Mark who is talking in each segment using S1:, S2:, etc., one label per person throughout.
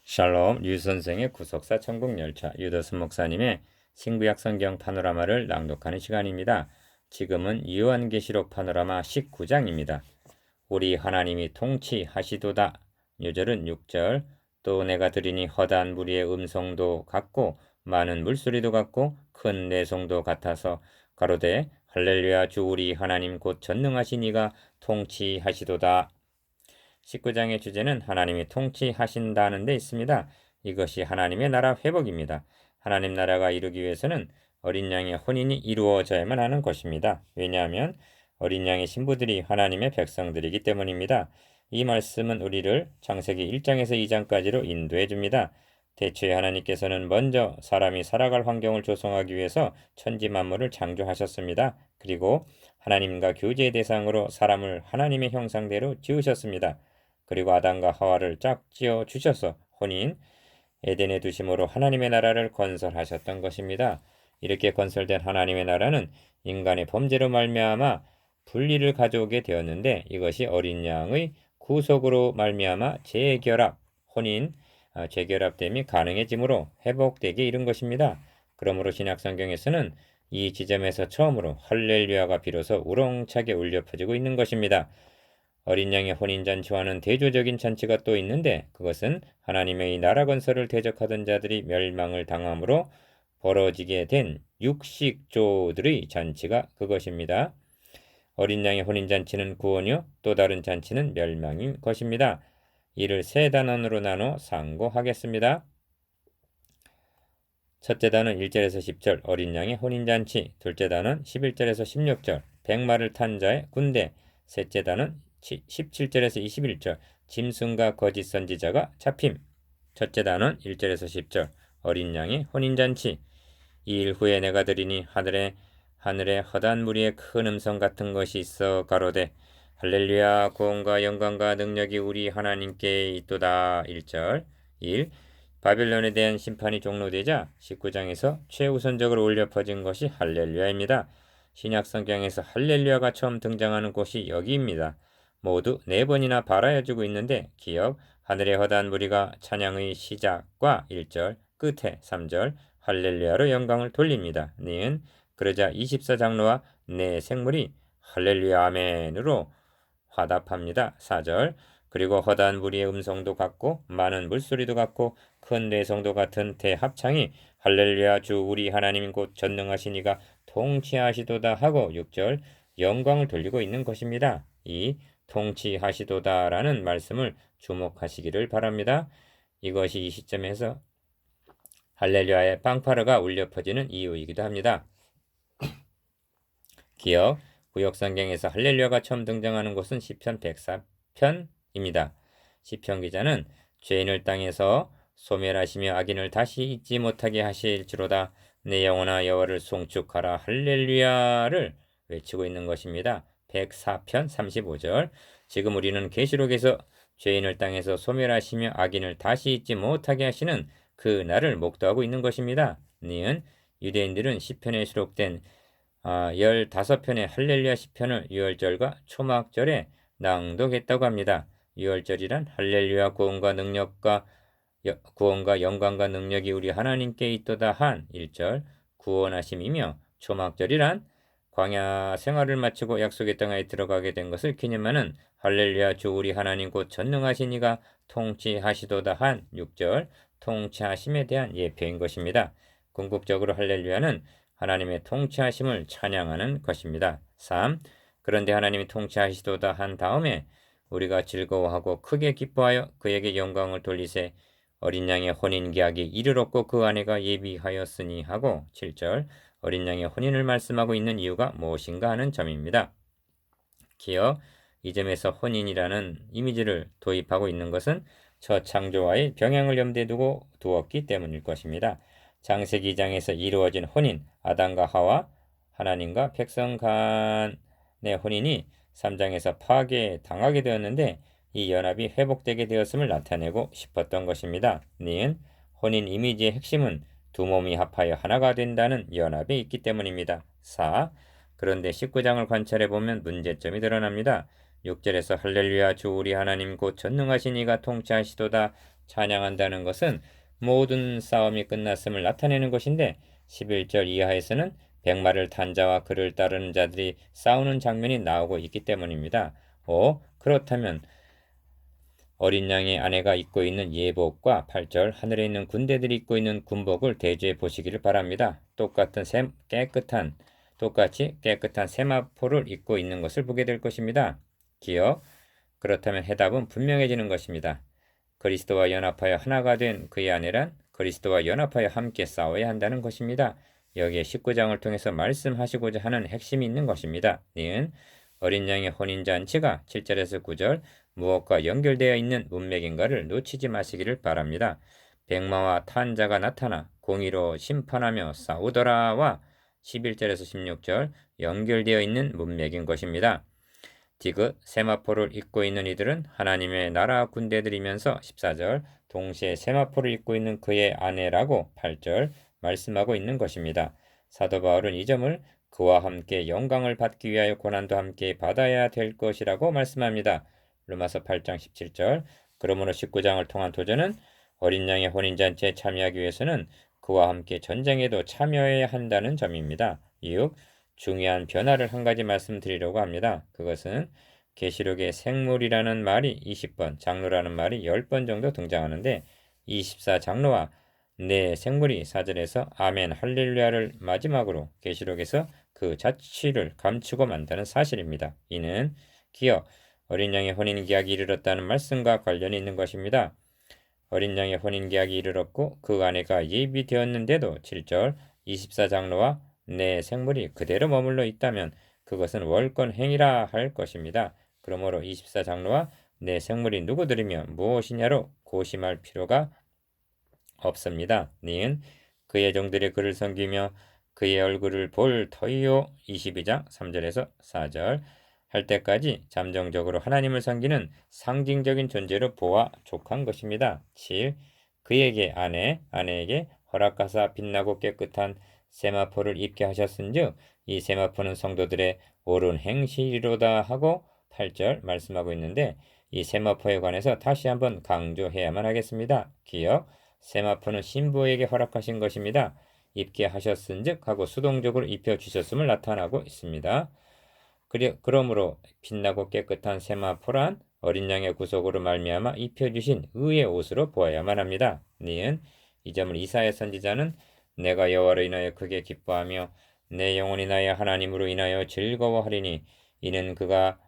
S1: 샬롬 류선생의 구속사 천국열차 유더스 목사님의 신구약 성경 파노라마를 낭독하는 시간입니다. 지금은 요한계시록 파노라마 19장입니다. 우리 하나님이 통치하시도다. 요절은 6절. 또 내가 들으니 허다한 무리의 음성도 같고 많은 물소리도 같고 큰 내성도 같아서 가로되 할렐루야 주 우리 하나님 곧 전능하신 이가 통치하시도다. 19장의 주제는 하나님이 통치하신다는 데 있습니다. 이것이 하나님의 나라 회복입니다. 하나님 나라가 이루기 위해서는 어린 양의 혼인이 이루어져야만 하는 것입니다. 왜냐하면 어린 양의 신부들이 하나님의 백성들이기 때문입니다. 이 말씀은 우리를 창세기 1장에서 2장까지로 인도해 줍니다. 대초에 하나님께서는 먼저 사람이 살아갈 환경을 조성하기 위해서 천지 만물을 창조하셨습니다. 그리고 하나님과 교제의 대상으로 사람을 하나님의 형상대로 지으셨습니다. 그리고 아담과 하와를 짝지어 주셔서 혼인 에덴에 두심으로 하나님의 나라를 건설하셨던 것입니다. 이렇게 건설된 하나님의 나라는 인간의 범죄로 말미암아 분리를 가져오게 되었는데 이것이 어린 양의 구속으로 말미암아 재결합, 혼인, 재결합됨이 가능해지므로 회복되게 이른 것입니다. 그러므로 신약 성경에서는 이 지점에서 처음으로 할렐루야가 비로소 우렁차게 울려 퍼지고 있는 것입니다. 어린 양의 혼인잔치와는 대조적인 잔치가 또 있는데 그것은 하나님의 이 나라 건설을 대적하던 자들이 멸망을 당함으로 벌어지게 된 육식조들의 잔치가 그것입니다. 어린 양의 혼인잔치는 구원이요 또 다른 잔치는 멸망인 것입니다. 이를 세 단원으로 나눠 상고하겠습니다. 첫째 단원 1절에서 10절 어린 양의 혼인잔치, 둘째 단원 11절에서 16절 백마를 탄 자의 군대, 셋째 단원 17절에서 21절 짐승과 거짓 선지자가 잡힘. 첫째 단원 1절에서 10절 어린 양의 혼인잔치. 이 일 후에 내가 들으니 하늘에 허다한 무리의 큰 음성 같은 것이 있어 가로되 할렐루야 구원과 영광과 능력이 우리 하나님께 있도다. 1절 1. 바빌론에 대한 심판이 종료되자 19장에서 최우선적으로 울려 퍼진 것이 할렐루야입니다. 신약 성경에서 할렐루야가 처음 등장하는 곳이 여기입니다. 모두 4번이나 발하여주고 있는데 기억 하늘의 허다한 무리가 찬양의 시작과 1절 끝에 3절 할렐루야로 영광을 돌립니다. 니은 그러자 24장로와 네 생물이 할렐루야 아멘으로 화답합니다. 4절 그리고 허다한 무리의 음성도 같고 많은 물소리도 같고 큰 내성도 같은 대합창이 할렐루야 주 우리 하나님 곧 전능하신 이가 통치하시도다 하고 6절 영광을 돌리고 있는 것입니다. 이 통치하시도다라는 말씀을 주목하시기를 바랍니다. 이것이 이 시점에서 할렐루야의 빵파르가 울려 퍼지는 이유이기도 합니다. 기억 구역성경에서 할렐루야가 처음 등장하는 곳은 시편 104편입니다. 시편 기자는 죄인을 땅에서 소멸하시며 악인을 다시 잊지 못하게 하실지로다. 내 영혼아 여호와를 송축하라 할렐루야를 외치고 있는 것입니다. 104편 35절 지금 우리는 계시록에서 죄인을 땅에서 소멸하시며 악인을 다시 잊지 못하게 하시는 그 날을 목도하고 있는 것입니다. 니은 유대인들은 시편에 수록된 15편의 할렐루야 시편을 유월절과 초막절에 낭독했다고 합니다. 유월절이란 할렐루야 구원과 영광과 능력이 우리 하나님께 있도다 한 1절 구원하심이며 초막절이란 광야 생활을 마치고 약속의 땅에 들어가게 된 것을 기념하는 할렐루야 주 우리 하나님 곧 전능하신 이가 통치하시도다 한 6절 통치하심에 대한 예표인 것입니다. 궁극적으로 할렐루야는 하나님의 통치하심을 찬양하는 것입니다. 3. 그런데 하나님이 통치하시도다 한 다음에 우리가 즐거워하고 크게 기뻐하여 그에게 영광을 돌리세 어린 양의 혼인 계약이 이르렀고 그 아내가 예비하였으니 하고 7절 어린 양의 혼인을 말씀하고 있는 이유가 무엇인가 하는 점입니다. 기억 이 점에서 혼인이라는 이미지를 도입하고 있는 것은 첫 창조와의 병행을 염두에 두고 두었기 때문일 것입니다. 창세기 2장에서 이루어진 혼인 아담과 하와 하나님과 백성 간의 혼인이 3장에서 파괴당하게 되었는데 이 연합이 회복되게 되었음을 나타내고 싶었던 것입니다. 니은 혼인 이미지의 핵심은 두 몸이 합하여 하나가 된다는 연합이 있기 때문입니다. 4. 그런데 19장을 관찰해 보면 문제점이 드러납니다. 6절에서 할렐루야 주 우리 하나님 곧 전능하신 이가 통치하시도다 찬양한다는 것은 모든 싸움이 끝났음을 나타내는 것인데 11절 이하에서는 백마를 탄 자와 그를 따르는 자들이 싸우는 장면이 나오고 있기 때문입니다. 그렇다면 어린 양의 아내가 입고 있는 예복과 8절 하늘에 있는 군대들이 입고 있는 군복을 대조해 보시기를 바랍니다. 똑같이 깨끗한 세마포를 입고 있는 것을 보게 될 것입니다. 기억. 그렇다면 해답은 분명해지는 것입니다. 그리스도와 연합하여 하나가 된 그의 아내란 그리스도와 연합하여 함께 싸워야 한다는 것입니다. 여기에 19장을 통해서 말씀하시고자 하는 핵심이 있는 것입니다. 니은 어린 양의 혼인잔치가 7절에서 9절 무엇과 연결되어 있는 문맥인가를 놓치지 마시기를 바랍니다. 백마와 탄자가 나타나 공의로 심판하며 싸우더라와 11절에서 16절 연결되어 있는 문맥인 것입니다. 디귿 세마포를 입고 있는 이들은 하나님의 나라 군대들이면서 14절 동시에 세마포를 입고 있는 그의 아내라고 8절 말씀하고 있는 것입니다. 사도 바울은 이 점을 그와 함께 영광을 받기 위하여 고난도 함께 받아야 될 것이라고 말씀합니다. 로마서 8장 17절 그러므로 19장을 통한 도전은 어린 양의 혼인잔치에 참여하기 위해서는 그와 함께 전쟁에도 참여해야 한다는 점입니다. 이후 중요한 변화를 한 가지 말씀드리려고 합니다. 그것은 계시록에 생물이라는 말이 20번, 장로라는 말이 10번 정도 등장하는데 24장로와 네 생물이 4절에서 아멘 할렐루야를 마지막으로 계시록에서 그 자취를 감추고 만다는 사실입니다. 이는 기억 어린 양의 혼인 계약이 이르렀다는 말씀과 관련이 있는 것입니다. 어린 양의 혼인 계약이 이르렀고 그 아내가 예비되었는데도 7절 24장로와 내 생물이 그대로 머물러 있다면 그것은 월권 행위라 할 것입니다. 그러므로 24장로와 내 생물이 누구들이며 무엇이냐로 고심할 필요가 없습니다. 니은 그의 종들이 그를 섬기며 그의 얼굴을 볼 터이요 22장 3절에서 4절 할 때까지 잠정적으로 하나님을 섬기는 상징적인 존재로 보아 족한 것입니다. 7. 그에게 아내에게 허락하사 빛나고 깨끗한 세마포를 입게 하셨은즉 이 세마포는 성도들의 옳은 행실이로다 하고 8절 말씀하고 있는데 이 세마포에 관해서 다시 한번 강조해야만 하겠습니다. 기억 세마포는 신부에게 허락하신 것입니다. 입게 하셨은즉 하고 수동적으로 입혀주셨음을 나타나고 있습니다. 그러므로 빛나고 깨끗한 세마포란 어린 양의 구속으로 말미암아 입혀주신 의의 옷으로 보아야만 합니다. 니은 이 점을 이사야 선지자는 내가 여호와로 인하여 크게 기뻐하며 내 영혼이 나의 하나님으로 인하여 즐거워하리니 이는 그가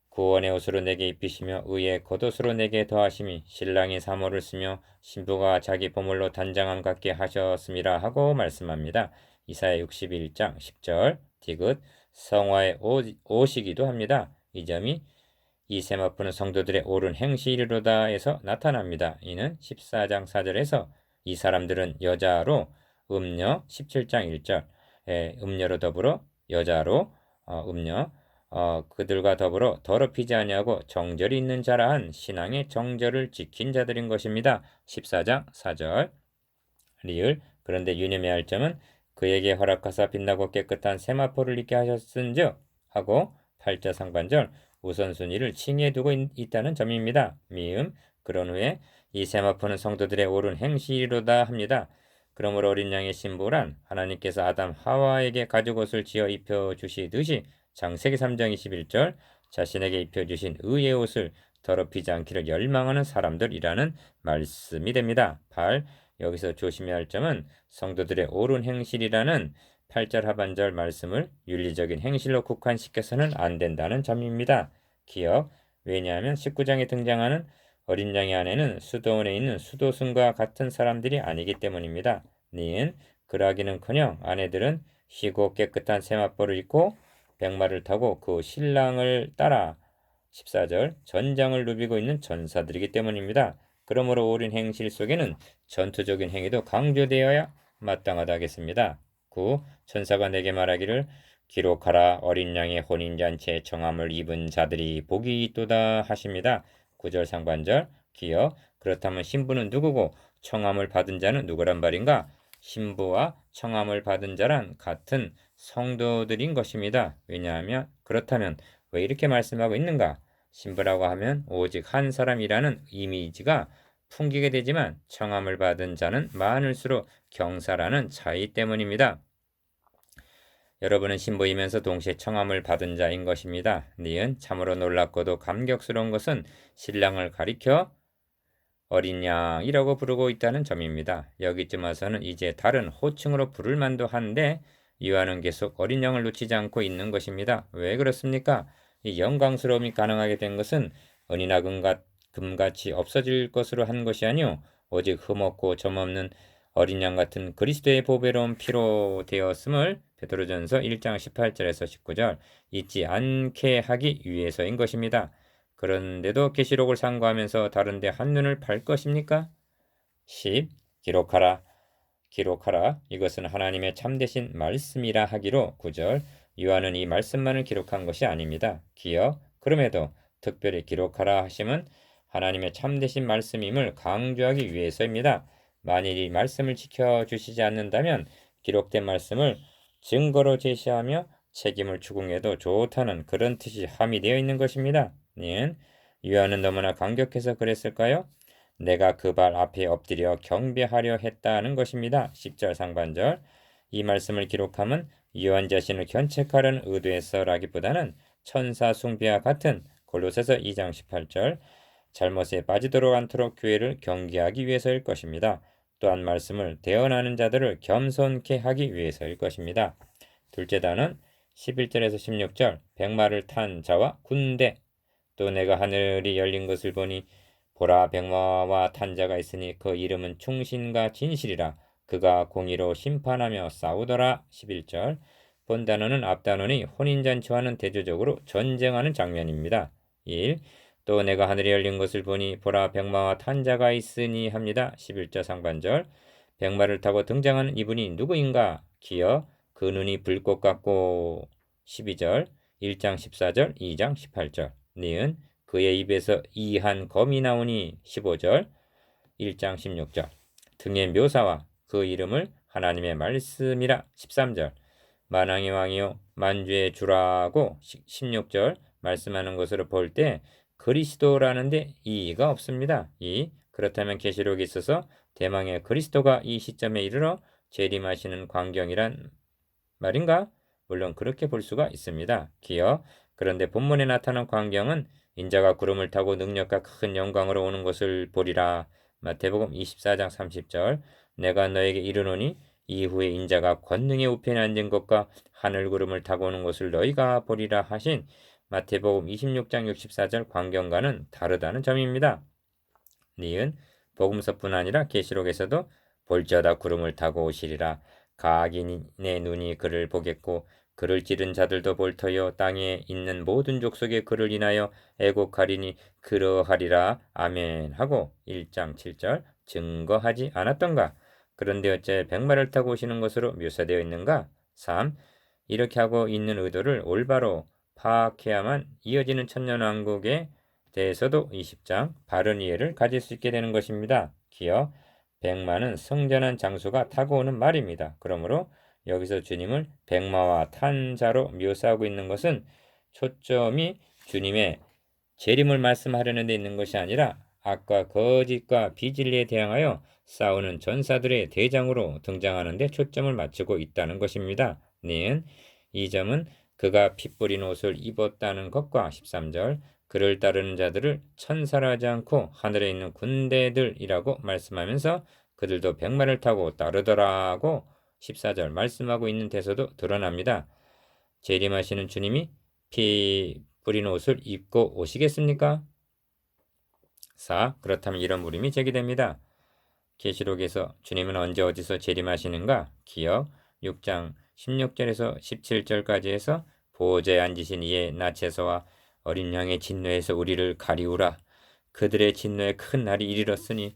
S1: 구원의 옷으로 내게 입히시며 의의 겉옷으로 내게 더하심이 신랑이 사모를 쓰며 신부가 자기 보물로 단장함 같게 하셨음이라 하고 말씀합니다. 이사야 61장 10절 디귿 성화의 옷이기도 합니다. 이 점이 이 세마포는 성도들의 옳은 행실이로다에서 나타납니다. 이는 14장 4절에서 이 사람들은 여자로 음녀 17장 1절 음녀로 더불어 여자로 음녀 그들과 더불어 더럽히지 아니하고 정절이 있는 자라 한 신앙의 정절을 지킨 자들인 것입니다. 14장 4절 리을 그런데 유념해야 할 점은 그에게 허락하사 빛나고 깨끗한 세마포를 입게 하셨은즉 하고 8절 상반절 우선순위를 칭해 두고 있다는 점입니다. 미음 그런 후에 이 세마포는 성도들의 옳은 행실이로다 합니다. 그러므로 어린 양의 신부란 하나님께서 아담 하와에게 가죽옷을 지어 입혀주시듯이 창세기 3장 21절 자신에게 입혀주신 의의 옷을 더럽히지 않기를 열망하는 사람들이라는 말씀이 됩니다. 8. 여기서 조심해야 할 점은 성도들의 옳은 행실이라는 8절 하반절 말씀을 윤리적인 행실로 국한시켜서는 안 된다는 점입니다. 기억. 왜냐하면 19장에 등장하는 어린 양의 아내는 수도원에 있는 수도승과 같은 사람들이 아니기 때문입니다. 니은 그러하기는커녕 아내들은 희고 깨끗한 세마포를 입고 백마를 타고 그 신랑을 따라 14절 전장을 누비고 있는 전사들이기 때문입니다. 그러므로 옳은 행실 속에는 전투적인 행위도 강조되어야 마땅하다 하겠습니다. 9. 천사가 내게 말하기를 기록하라 어린 양의 혼인잔치에 청함을 입은 자들이 복이 있도다 하십니다. 9절 상반절 기억 그렇다면 신부는 누구고 청함을 받은 자는 누구란 말인가? 신부와 청함을 받은 자란 같은 성도들인 것입니다. 왜냐하면 그렇다면 왜 이렇게 말씀하고 있는가? 신부라고 하면 오직 한 사람이라는 이미지가 풍기게 되지만 청함을 받은 자는 많을수록 경사라는 차이 때문입니다. 여러분은 신부이면서 동시에 청함을 받은 자인 것입니다. 니은 참으로 놀랍고도 감격스러운 것은 신랑을 가리켜 어린 양이라고 부르고 있다는 점입니다. 여기쯤 와서는 이제 다른 호칭으로 부를 만도 한데 요한은 계속 어린 양을 놓치지 않고 있는 것입니다. 왜 그렇습니까? 이 영광스러움이 가능하게 된 것은 은이나 금같이 없어질 것으로 한 것이 아니오 오직 흠없고 점없는 어린 양 같은 그리스도의 보배로운 피로 되었음을 베드로전서 1장 18절에서 19절 잊지 않게 하기 위해서인 것입니다. 그런데도 계시록을 상고하면서 다른데 한눈을 팔 것입니까? 10. 기록하라. 기록하라. 이것은 하나님의 참되신 말씀이라 하기로 9절 요한은 이 말씀만을 기록한 것이 아닙니다. 기억. 그럼에도 특별히 기록하라 하심은 하나님의 참되신 말씀임을 강조하기 위해서입니다. 만일 이 말씀을 지켜주시지 않는다면 기록된 말씀을 증거로 제시하며 책임을 추궁해도 좋다는 그런 뜻이 함의되어 있는 것입니다. 요한은 너무나 감격해서 그랬을까요? 내가 그 발 앞에 엎드려 경배하려 했다는 것입니다. 10절 상반절. 이 말씀을 기록함은 요한 자신을 견책하려는 의도에서라기보다는 천사 숭배와 같은 골로새서 2장 18절 잘못에 빠지도록 않도록 교회를 경계하기 위해서일 것입니다. 또한 말씀을 대언하는 자들을 겸손케 하기 위해서일 것입니다. 둘째 단은 11절에서 16절 백마를 탄 자와 군대 또 내가 하늘이 열린 것을 보니 보라 백마와 탄 자가 있으니 그 이름은 충신과 진실이라 그가 공의로 심판하며 싸우더라. 11절 본 단어는 앞 단어니 혼인잔치와는 대조적으로 전쟁하는 장면입니다. 1. 또 내가 하늘이 열린 것을 보니 보라 백마와 탄 자가 있으니 합니다. 11절 상반절 백마를 타고 등장하는 이분이 누구인가? 기어 그 눈이 불꽃 같고 12절 1장 14절 2장 18절 니은 그의 입에서 이한 검이 나오니 15절 1장 16절 등의 묘사와 그 이름을 하나님의 말씀이라 13절 만왕의 왕이요 만주의 주라고 16절 말씀하는 것으로 볼 때 그리스도라는데 이의가 없습니다. 그렇다면 계시록에 있어서 대망의 그리스도가 이 시점에 이르러 재림하시는 광경이란 말인가? 물론 그렇게 볼 수가 있습니다. 기어 그런데 본문에 나타난 광경은 인자가 구름을 타고 능력과 큰 영광으로 오는 것을 보리라. 마태복음 24장 30절 내가 너에게 이르노니 이후에 인자가 권능의 우편에 앉은 것과 하늘 구름을 타고 오는 것을 너희가 보리라 하신 마태복음 26장 64절 광경과는 다르다는 점입니다. 니은 복음서뿐 아니라 계시록에서도 볼지어다 구름을 타고 오시리라. 각인의 눈이 그를 보겠고 그를 찌른 자들도 볼 터여 땅에 있는 모든 족속의 그를 인하여 애곡하리니 그러하리라. 아멘 하고 1장 7절 증거하지 않았던가? 그런데 어째 백마를 타고 오시는 것으로 묘사되어 있는가? 3. 이렇게 하고 있는 의도를 올바로 파악해야만 이어지는 천년왕국에 대해서도 20장 바른 이해를 가질 수 있게 되는 것입니다. 기어 백마는 성전한 장수가 타고 오는 말입니다. 그러므로 여기서 주님을 백마와 탄 자로 묘사하고 있는 것은 초점이 주님의 재림을 말씀하려는 데 있는 것이 아니라 악과 거짓과 비진리에 대항하여 싸우는 전사들의 대장으로 등장하는 데 초점을 맞추고 있다는 것입니다. 이 점은 그가 피 뿌린 옷을 입었다는 것과 13절 그를 따르는 자들을 천사라 하지 않고 하늘에 있는 군대들이라고 말씀하면서 그들도 백마를 타고 따르더라고 14절 말씀하고 있는 데서도 드러납니다. 재림하시는 주님이 피 뿌린 옷을 입고 오시겠습니까? 4. 그렇다면 이런 물음이 제기됩니다. 계시록에서 주님은 언제 어디서 재림하시는가? 기억 6장 16절에서 17절까지 해서 보호자에 앉으신 이의 나체서와 어린 양의 진노에서 우리를 가리우라. 그들의 진노에 큰 날이 이르렀으니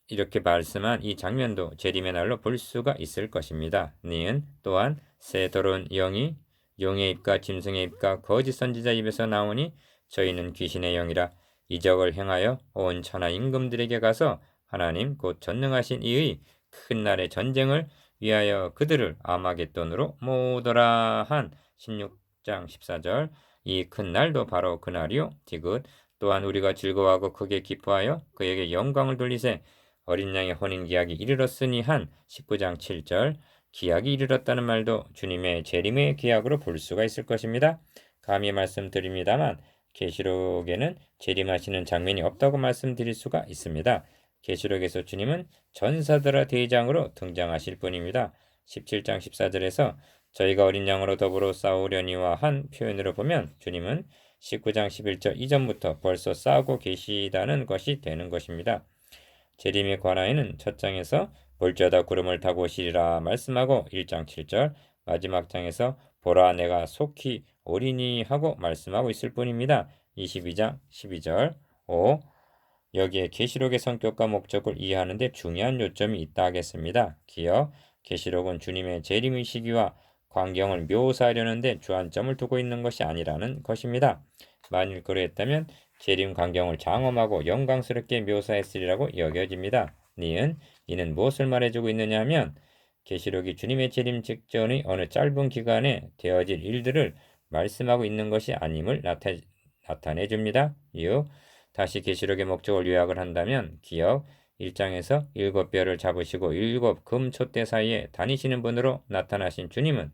S1: 이렇게 말씀한 이 장면도 재림의 날로 볼 수가 있을 것입니다. 니은 또한 새 더러운 영이 용의 입과 짐승의 입과 거짓 선지자 입에서 나오니 저희는 귀신의 영이라 이적을 행하여 온 천하 임금들에게 가서 하나님 곧 전능하신 이의 큰 날의 전쟁을 위하여 그들을 아마겟돈으로 모으더라 한 16장 14절 이 큰 날도 바로 그날이요 디귿 또한 우리가 즐거워하고 크게 기뻐하여 그에게 영광을 돌리세. 어린 양의 혼인 기약이 이르렀으니 한 19장 7절 기약이 이르렀다는 말도 주님의 재림의 기약으로 볼 수가 있을 것입니다. 감히 말씀드립니다만 계시록에는 재림하시는 장면이 없다고 말씀드릴 수가 있습니다. 계시록에서 주님은 전사들의 대장으로 등장하실 뿐입니다. 17장 14절에서 저희가 어린 양으로 더불어 싸우려니와 한 표현으로 보면 주님은 19장 11절 이전부터 벌써 싸우고 계시다는 것이 되는 것입니다. 재림에 관하여는 첫 장에서 볼지어다 구름을 타고 오시리라 말씀하고 1장 7절 마지막 장에서 보라 내가 속히 오리니 하고 말씀하고 있을 뿐입니다. 22장 12절 5. 여기에 계시록의 성격과 목적을 이해하는 데 중요한 요점이 있다 하겠습니다. 기억 계시록은 주님의 재림의 시기와 광경을 묘사하려는 데 주안점을 두고 있는 것이 아니라는 것입니다. 만일 그러했다면 재림 광경을 장엄하고 영광스럽게 묘사했으리라고 여겨집니다. 이는 무엇을 말해주고 있느냐 하면 계시록이 주님의 재림 직전의 어느 짧은 기간에 되어질 일들을 말씀하고 있는 것이 아님을 나타내줍니다. 이후 다시 계시록의 목적을 요약을 한다면 기억 1장에서 7별을 잡으시고 7 금촛대 사이에 다니시는 분으로 나타나신 주님은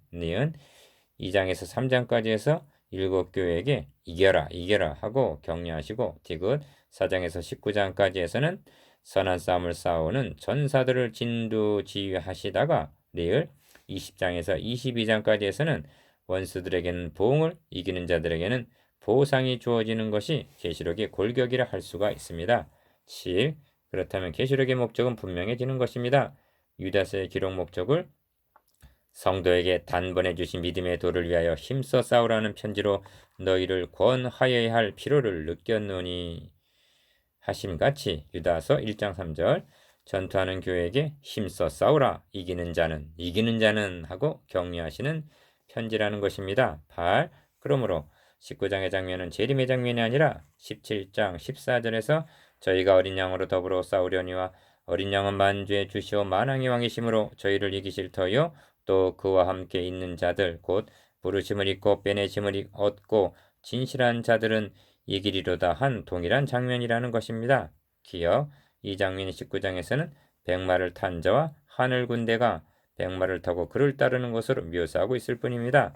S1: 2장에서 3장까지 해서 7교회에게 이겨라 하고 격려하시고 디귿 4장에서 19장까지 해서는 선한 싸움을 싸우는 전사들을 진두지휘하시다가 20장에서 22장까지 해서는 원수들에게는 보응을 이기는 자들에게는 보상이 주어지는 것이 계시록의 골격이라 할 수가 있습니다. 7. 그렇다면 계시록의 목적은 분명해지는 것입니다. 유다서의 기록 목적을 성도에게 단번에 주신 믿음의 도를 위하여 힘써 싸우라는 편지로 너희를 권하여야 할 필요를 느꼈노니 하심같이 유다서 1장 3절 전투하는 교회에게 힘써 싸우라 이기는 자는 하고 격려하시는 편지라는 것입니다. 8. 그러므로 19장의 장면은 재림의 장면이 아니라 17장 14절에서 저희가 어린 양으로 더불어 싸우려니와 어린 양은 만주에 주시오 만왕의 왕이심으로 저희를 이기실 터이요 또 그와 함께 있는 자들 곧 부르심을 입고 빼내심을 얻고 진실한 자들은 이기리로다 한 동일한 장면이라는 것입니다. 기억 이 장면이 19장에서는 백마를 탄 자와 하늘 군대가 백마를 타고 그를 따르는 것으로 묘사하고 있을 뿐입니다.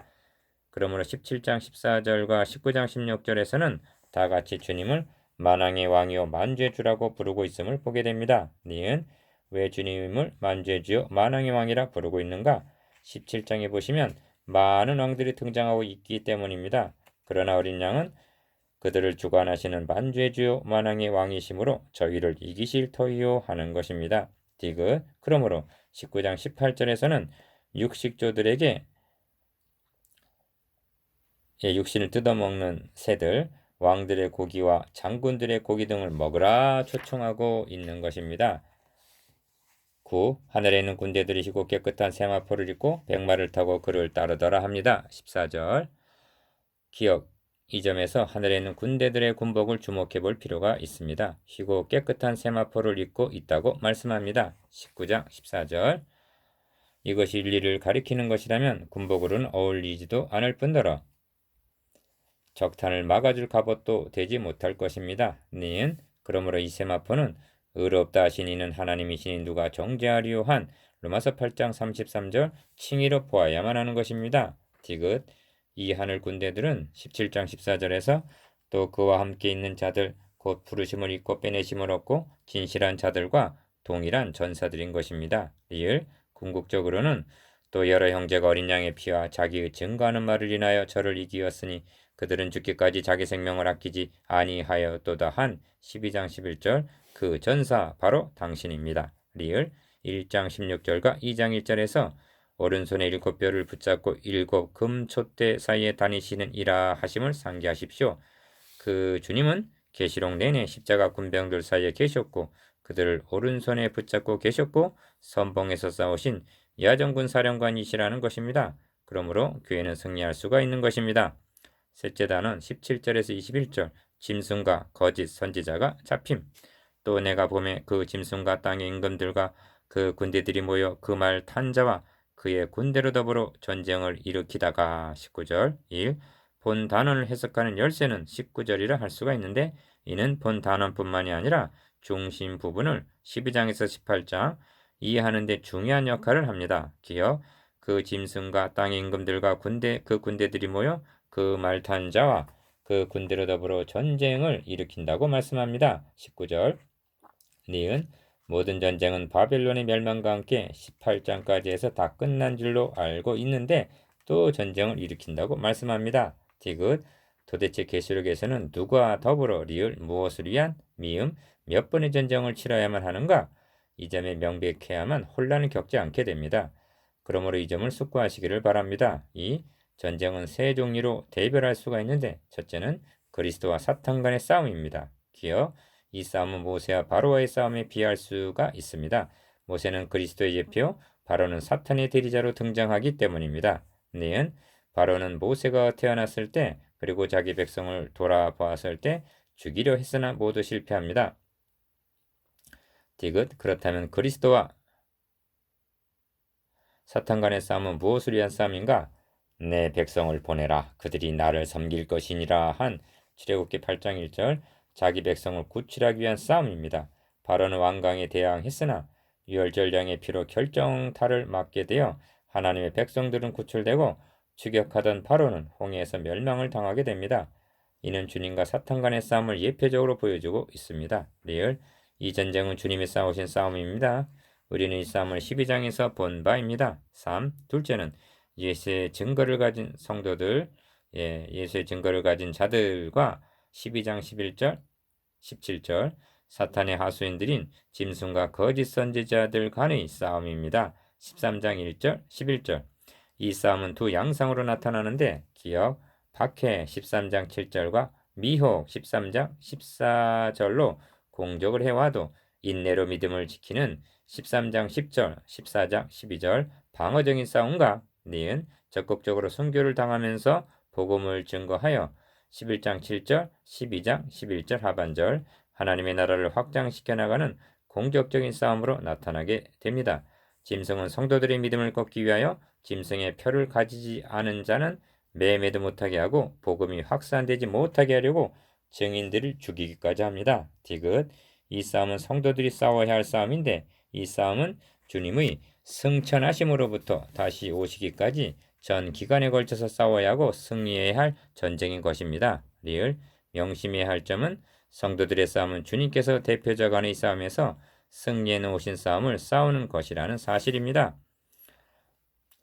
S1: 그러므로 17장 14절과 19장 16절에서는 다 같이 주님을 만왕의 왕이요 만주의 주라고 부르고 있음을 보게 됩니다. 니은 왜 주님을 만주의 주요 만왕의 왕이라 부르고 있는가? 17장에 보시면 많은 왕들이 등장하고 있기 때문입니다. 그러나 어린 양은 그들을 주관하시는 만주의 주요 만왕의 왕이심으로 저희를 이기실 터이요 하는 것입니다. 디귿 그러므로 19장 18절에서는 육식조들에게 육신을 뜯어먹는 새들, 왕들의 고기와 장군들의 고기 등을 먹으라 초청하고 있는 것입니다. 9. 하늘에 있는 군대들이 시고 깨끗한 세마포를 입고 백마를 타고 그를 따르더라 합니다. 14절 기억 이 점에서 하늘에 있는 군대들의 군복을 주목해 볼 필요가 있습니다. 희고 깨끗한 세마포를 입고 있다고 말씀합니다. 19장 14절 이것이 진리를 가리키는 것이라면 군복으로는 어울리지도 않을 뿐더러 적탄을 막아줄 갑옷도 되지 못할 것입니다. 니은 그러므로 이 세마포는 의롭다 하신 이는 하나님이시니 누가 정죄하리요 한 로마서 8장 33절 칭의로 보아야만 하는 것입니다. 디귿 이 하늘 군대들은 17장 14절에서 또 그와 함께 있는 자들 곧 부르심을 입고 빼내심을 얻고 진실한 자들과 동일한 전사들인 것입니다. 리을 궁극적으로는 또 여러 형제가 어린 양의 피와 자기의 증거하는 말을 인하여 저를 이기었으니 그들은 죽기까지 자기 생명을 아끼지 아니하였도다 한 12장 11절 그 전사 바로 당신입니다. 리을 1장 16절과 2장 1절에서 오른손에 7뼈를 붙잡고 7 금촛대 사이에 다니시는 이라 하심을 상기하십시오. 그 주님은 계시록 내내 십자가 군병들 사이에 계셨고 그들을 오른손에 붙잡고 계셨고 선봉에서 싸우신 야전군 사령관이시라는 것입니다. 그러므로 교회는 승리할 수가 있는 것입니다. 셋째 단은 17절에서 21절 짐승과 거짓 선지자가 잡힘 또 내가 보매 그 짐승과 땅의 임금들과 그 군대들이 모여 그 말 탄 자와 그의 군대로 더불어 전쟁을 일으키다가 19절 1. 본 단원을 해석하는 열쇠는 19절이라 할 수가 있는데 이는 본 단원뿐만이 아니라 중심 부분을 12장에서 18장 이해하는 데 중요한 역할을 합니다. 기억, 그 짐승과 땅의 임금들과 그 군대들이 모여 그 말탄 자와 그 군대로 더불어 전쟁을 일으킨다고 말씀합니다. 19절. 니은 모든 전쟁은 바벨론의 멸망과 함께 18장까지 해서 다 끝난 줄로 알고 있는데 또 전쟁을 일으킨다고 말씀합니다. 디귿 도대체 계시록에서는 누가 더불어 리을 무엇을 위한 미음 몇 번의 전쟁을 치러야만 하는가? 이 점에 명백해야만 혼란을 겪지 않게 됩니다. 그러므로 이 점을 숙고하시기를 바랍니다. 이 전쟁은 세 종류로 대별할 수가 있는데 첫째는 그리스도와 사탄 간의 싸움입니다. 기억 이 싸움은 모세와 바로와의 싸움에 비할 수가 있습니다. 모세는 그리스도의 예표, 바로는 사탄의 대리자로 등장하기 때문입니다. 니은 바로는 모세가 태어났을 때 그리고 자기 백성을 돌아보았을 때 죽이려 했으나 모두 실패합니다. 디귿 그렇다면 그리스도와 사탄 간의 싸움은 무엇을 위한 싸움인가? 내 백성을 보내라. 그들이 나를 섬길 것이니라 한 출애굽기 8장 1절 자기 백성을 구출하기 위한 싸움입니다. 바로는 완강에 대항했으나 유월절량의 피로 결정타를 맞게 되어 하나님의 백성들은 구출되고 추격하던 바로는 홍해에서 멸망을 당하게 됩니다. 이는 주님과 사탄 간의 싸움을 예표적으로 보여주고 있습니다. 리을 이 전쟁은 주님이 싸우신 싸움입니다. 우리는 이 싸움을 12장에서 본 바입니다. 3. 둘째는 예수의 증거를 가진 성도들, 예수의 증거를 가진 자들과 12장 11절, 17절 사탄의 하수인들인 짐승과 거짓 선지자들 간의 싸움입니다. 13장 1절, 11절 이 싸움은 두 양상으로 나타나는데 기억, 박해 13장 7절과 미혹 13장 14절로 공적을 해와도 인내로 믿음을 지키는 13장 10절, 14장 12절 방어적인 싸움과 니은 적극적으로 순교를 당하면서 복음을 증거하여 11장 7절, 12장 11절 하반절 하나님의 나라를 확장시켜 나가는 공격적인 싸움으로 나타나게 됩니다. 짐승은 성도들의 믿음을 꺾기 위하여 짐승의 표를 가지지 않은 자는 매매도 못하게 하고 복음이 확산되지 못하게 하려고 증인들을 죽이기까지 합니다. 디귿 이 싸움은 성도들이 싸워야 할 싸움인데 이 싸움은 주님의 승천하심으로부터 다시 오시기까지 전 기간에 걸쳐서 싸워야 하고 승리해야 할 전쟁인 것입니다. 리을 명심해야 할 점은 성도들의 싸움은 주님께서 대표자 간의 싸움에서 승리해 놓으신 싸움을 싸우는 것이라는 사실입니다.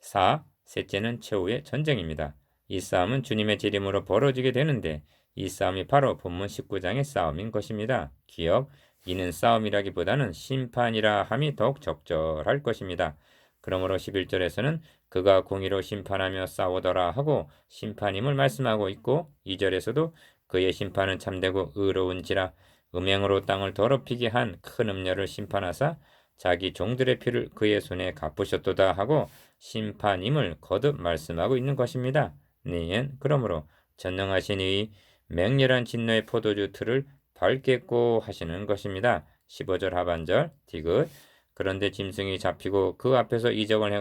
S1: 4. 셋째는 최후의 전쟁입니다. 이 싸움은 주님의 재림으로 벌어지게 되는데 이 싸움이 바로 본문 19장의 싸움인 것입니다. 기억, 이는 싸움이라기보다는 심판이라 함이 더욱 적절할 것입니다. 그러므로 11절에서는 그가 공의로 심판하며 싸우더라 하고 심판임을 말씀하고 있고 2절에서도 그의 심판은 참되고 의로운지라 음행으로 땅을 더럽히게 한 큰 음녀를 심판하사 자기 종들의 피를 그의 손에 갚으셨도다 하고 심판임을 거듭 말씀하고 있는 것입니다. 니은 그러므로 전능하신 이 맹렬한 진노의 포도주 틀을 밟겠고 하시는 것입니다. 15절 하반절 디귿 그런데 짐승이 잡히고 그 앞에서 이적을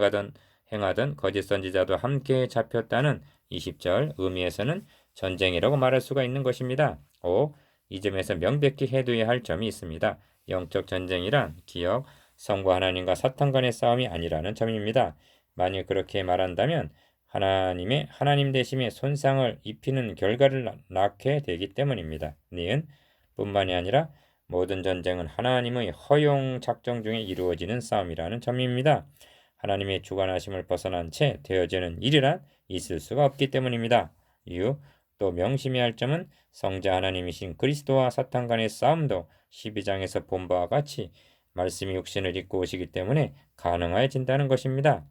S1: 행하던 거짓 선지자도 함께 잡혔다는 20절 의미에서는 전쟁이라고 말할 수가 있는 것입니다. 5. 이 점에서 명백히 해둬야 할 점이 있습니다. 영적 전쟁이란 기억, 성과 하나님과 사탄 간의 싸움이 아니라는 점입니다. 만일 그렇게 말한다면 하나님 되심에 손상을 입히는 결과를 낳게 되기 때문입니다. 니은 뿐만이 아니라 모든 전쟁은 하나님의 허용 작정 중에 이루어지는 싸움이라는 점입니다. 하나님의 주관하심을 벗어난 채 되어지는 일이란 있을 수가 없기 때문입니다. 이유 또 명심해야 할 점은 성자 하나님이신 그리스도와 사탄 간의 싸움도 12장에서 본 바와 같이 말씀이 육신을 입고 오시기 때문에 가능해진다는 것입니다.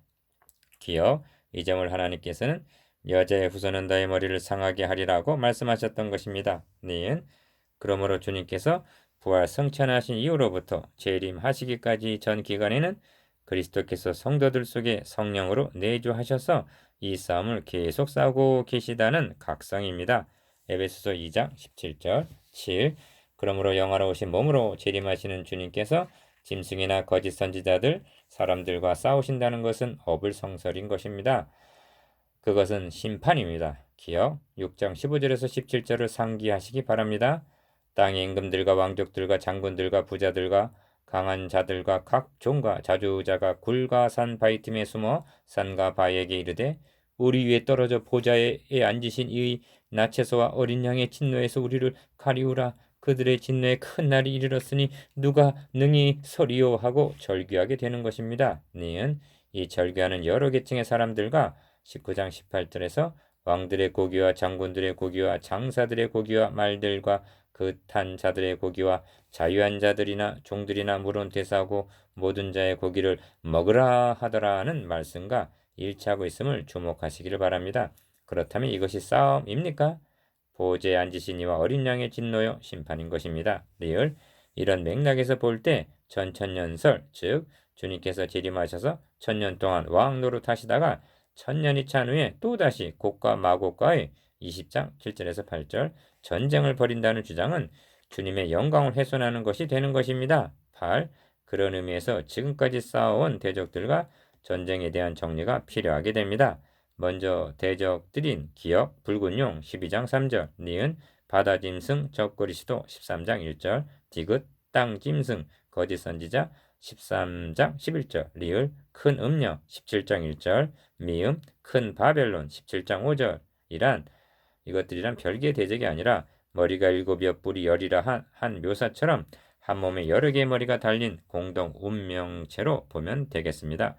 S1: 기억 이 점을 하나님께서는 여자의 후손은 너의 머리를 상하게 하리라고 말씀하셨던 것입니다. 니은 그러므로 주님께서 부활 성천하신 이후로부터 재림하시기까지 전 기간에는 그리스도께서 성도들 속에 성령으로 내주하셔서 이 싸움을 계속 싸우고 계시다는 각성입니다. 에베소서 2장 17절 7 그러므로 영화로우신 몸으로 재림하시는 주님께서 짐승이나 거짓 선지자들, 사람들과 싸우신다는 것은 어불성설인 것입니다. 그것은 심판입니다. 기억 6장 15절에서 17절을 상기하시기 바랍니다. 땅의 임금들과 왕족들과 장군들과 부자들과 강한 자들과 각 종과 자주자가 굴과 산 바위 틈에 숨어 산과 바위에게 이르되 우리 위에 떨어져 보좌에 앉으신 이의 나체서와 어린 양의 진노에서 우리를 가리우라. 그들의 진노에 큰 날이 이르렀으니 누가 능히 서리요 하고 절규하게 되는 것입니다. 니은 이 절규하는 여러 계층의 사람들과 19장 18절에서 왕들의 고기와 장군들의 고기와 장사들의 고기와 말들과 그 탄 자들의 고기와 자유한 자들이나 종들이나 물은 대사하고 모든 자의 고기를 먹으라 하더라는 말씀과 일치하고 있음을 주목하시기를 바랍니다. 그렇다면 이것이 싸움입니까? 보호제에 앉으신 이와 어린 양의 진노요 심판인 것입니다. 리을 이런 맥락에서 볼 때 전천년설 즉 주님께서 재림하셔서 천년 동안 왕 노릇하시다가 천년이 찬 후에 또다시 곡과 마곡과의 20장 7절에서 8절 전쟁을 벌인다는 주장은 주님의 영광을 훼손하는 것이 되는 것입니다. 8. 그런 의미에서 지금까지 싸워온 대적들과 전쟁에 대한 정리가 필요하게 됩니다. 먼저 대적들인 기역, 붉은 용 12장 3절, 니은, 바다 짐승, 적거리시도 13장 1절, 디귿, 땅 짐승, 거짓 선지자 13장 11절, 리을, 큰 음녀 17장 1절, 미음, 큰 바벨론 17장 5절 이란 이것들이란 별개의 대적이 아니라 머리가 7이여 뿔이 10이라 한 묘사처럼 한 몸에 여러 개의 머리가 달린 공동 운명체로 보면 되겠습니다.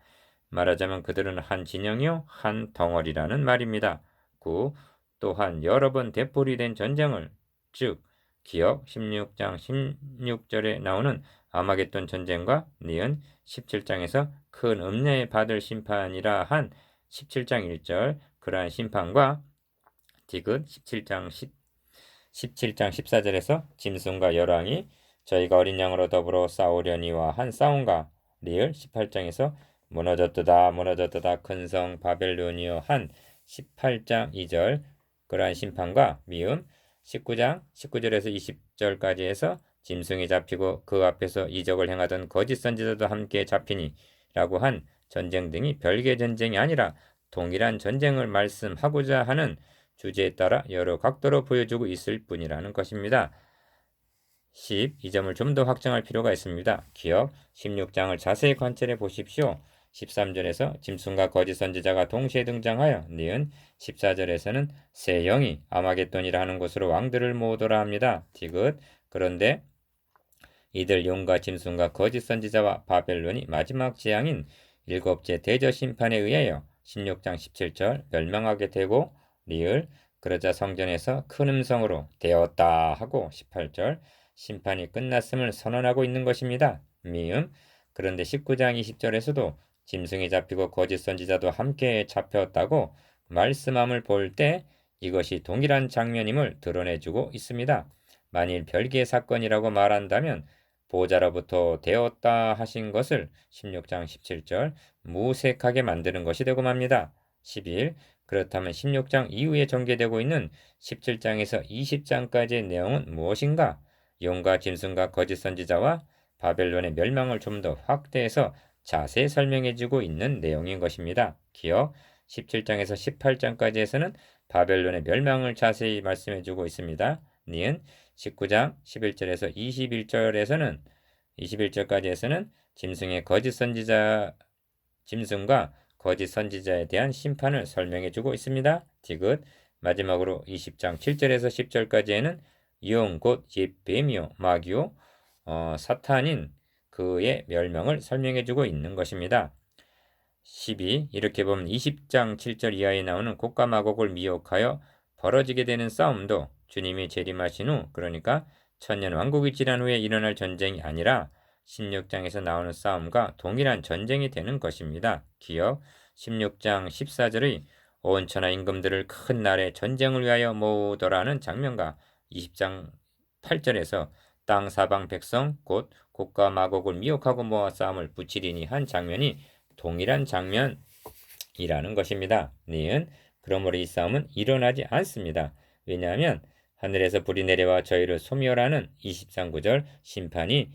S1: 말하자면 그들은 한 진영이요 한 덩어리라는 말입니다. 9. 또한 여러 번 대폴이 된 전쟁을 즉 기역 16장 16절에 나오는 아마겟돈 전쟁과 니은 17장에서 큰 음녀에 받을 심판이라 한 17장 1절 그러한 심판과 디귿 17장 14절에서 짐승과 열왕이 저희가 어린 양으로 더불어 싸우려니와 한 싸움과 리을 18장에서 무너졌도다 큰 성 바벨론이여 한 18장 2절 그러한 심판과 미음 19장 19절에서 20절까지 해서 짐승이 잡히고 그 앞에서 이적을 행하던 거짓 선지자도 함께 잡히니 라고 한 전쟁 등이 별개 전쟁이 아니라 동일한 전쟁을 말씀하고자 하는 주제에 따라 여러 각도로 보여주고 있을 뿐이라는 것입니다. 10. 이 점을 좀 더 확정할 필요가 있습니다. 기억 16장을 자세히 관찰해 보십시오. 13절에서 짐승과 거짓 선지자가 동시에 등장하여 니은 14절에서는 새 영이 아마겟돈이라 하는 곳으로 왕들을 모으더라 합니다. 디귿 그런데 이들 용과 짐승과 거짓 선지자와 바벨론이 마지막 재앙인 일곱째 대저 심판에 의하여 16장 17절 멸망하게 되고 리을 그러자 성전에서 큰 음성으로 되었다 하고 18절 심판이 끝났음을 선언하고 있는 것입니다. 미음 그런데 19장 20절에서도 짐승이 잡히고 거짓 선지자도 함께 잡혔다고 말씀함을 볼 때 이것이 동일한 장면임을 드러내주고 있습니다. 만일 별개의 사건이라고 말한다면 보호자로부터 되었다 하신 것을 16장 17절 무색하게 만드는 것이 되고 맙니다. 11. 그렇다면 16장 이후에 전개되고 있는 17장에서 20장까지의 내용은 무엇인가? 용과 짐승과 거짓 선지자와 바벨론의 멸망을 좀 더 확대해서 자세히 설명해주고 있는 내용인 것입니다. 기억 17장에서 18장까지에서는 바벨론의 멸망을 자세히 말씀해주고 있습니다. 니은 19장 11절에서 21절까지에서는 짐승과 거짓 선지자에 대한 심판을 설명해주고 있습니다. 디귿 마지막으로 20장 7절에서 10절까지에는 용 곧 옛뱀이요 마귀요 사탄인 그의 멸망을 설명해주고 있는 것입니다. 12. 이렇게 보면 20장 7절 이하에 나오는 곡과 마곡을 미혹하여 벌어지게 되는 싸움도 주님이 재림하신 후 그러니까 천년 왕국이 지난 후에 일어날 전쟁이 아니라 16장에서 나오는 싸움과 동일한 전쟁이 되는 것입니다. 기억 16장 14절의 온 천하 임금들을 큰 날에 전쟁을 위하여 모으더라는 장면과 20장 8절에서 땅 사방 백성 곧 곡과 마곡을 미혹하고 모아 싸움을 붙이리니 한 장면이 동일한 장면이라는 것입니다. 니은 그러므로 이 싸움은 일어나지 않습니다. 왜냐하면 하늘에서 불이 내려와 저희를 소멸하는 23구절 심판이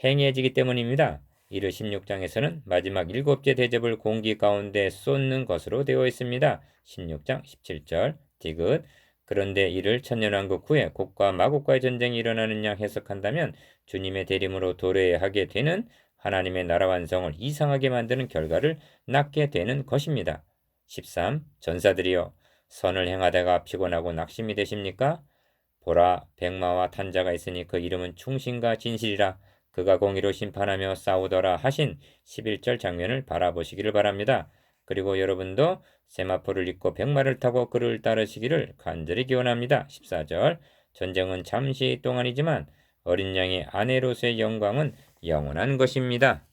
S1: 행해지기 때문입니다. 이르 16장에서는 마지막 7째 대접을 공기 가운데 쏟는 것으로 되어 있습니다. 16장 17절 디귿 그런데 이를 천년왕국 후에 곡과 마곡과의 전쟁이 일어나는 양 해석한다면 주님의 대림으로 도래하게 되는 하나님의 나라 완성을 이상하게 만드는 결과를 낳게 되는 것입니다. 13. 전사들이여 선을 행하다가 피곤하고 낙심이 되십니까? 보라 백마와 탄자가 있으니 그 이름은 충신과 진실이라 그가 공의로 심판하며 싸우더라 하신 11절 장면을 바라보시기를 바랍니다. 그리고 여러분도 세마포를 입고 백마를 타고 그를 따르시기를 간절히 기원합니다. 14절 전쟁은 잠시 동안이지만 어린 양의 아내로서의 영광은 영원한 것입니다.